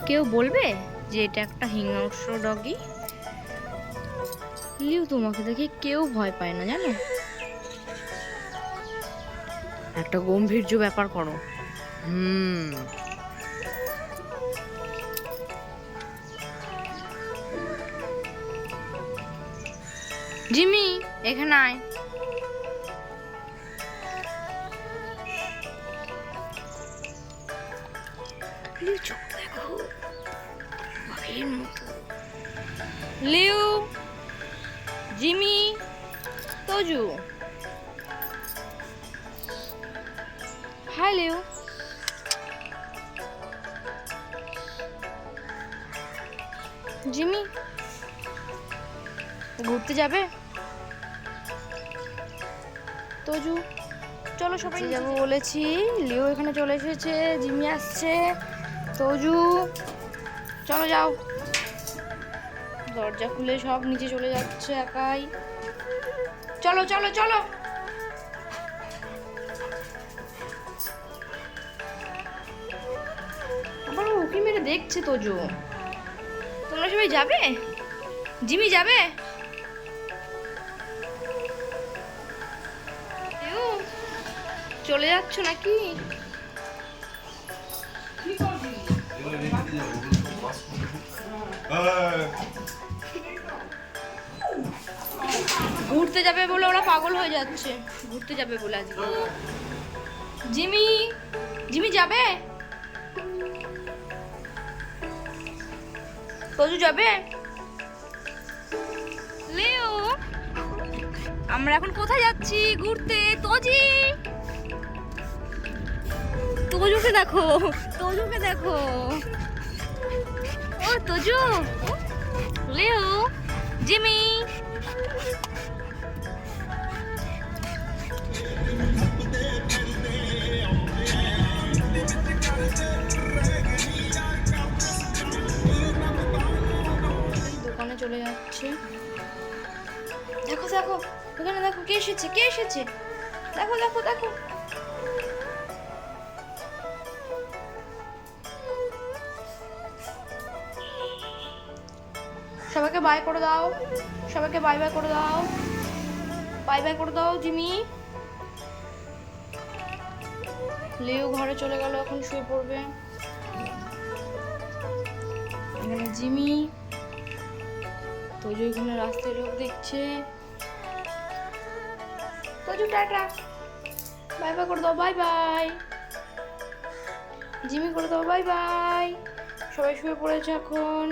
কেউ বলবে যে এটা একটা হিংস্র ডগি? লিউ তোমাকে দেখে কেউ ভয় পায় না জানো। একটা গম্ভীর্য ব্যাপার করো। জিমি, এখানে আয়। লিউ চোখ দেখো, বাঘের মতো। লিউ, জিমি, তোজু। Hi Liu. জিমি, ঘুরতে যাবে? তোজু, চলো সবাই যাবো বলেছি। লিও এখানে চলে এসেছে, জিমি আসছে, তোজু চলো যাও। দরজা খুলে সব নিচে চলে যাচ্ছে একাই। চলো চলো চলো। আবার উকি মেরে দেখছে তোজু। তোমরা সবাই যাবে? জিমি যাবে? চলে যাচ্ছ নাকি? ঘুরতে যাবে বলে ওরা পাগল হয়ে যাচ্ছে। ঘুরতে যাবে বলে আজকে। জিমি, জিমি যাবে? তোজু যাবে? লিও, আমরা এখন কোথায় যাচ্ছি ঘুরতে? তোজি, তোজুকে দেখো, তোজুকে দেখো। ও তোজু, লিও, জিমি। দোকানে চলে যাচ্ছে। দেখো দেখো, ওখানে দেখো কে এসেছে, কে এসেছে। দেখো দেখো দেখো। সবাইকে বাই করে দাও, সবাইকে বাই বাই করে দাও, বাই বাই করে দাও জিমি। লিও ঘরে চলে গেল, এখন শুয়ে পড়বে। এখানে জিমি, তোজু এখানে রাস্তায় লোক দেখছে। তোজু টাটা, বাই বাই করে দাও, বাই বাই। জিমি করে দাও বাই বাই। সবাই শুয়ে পড়েছে এখন।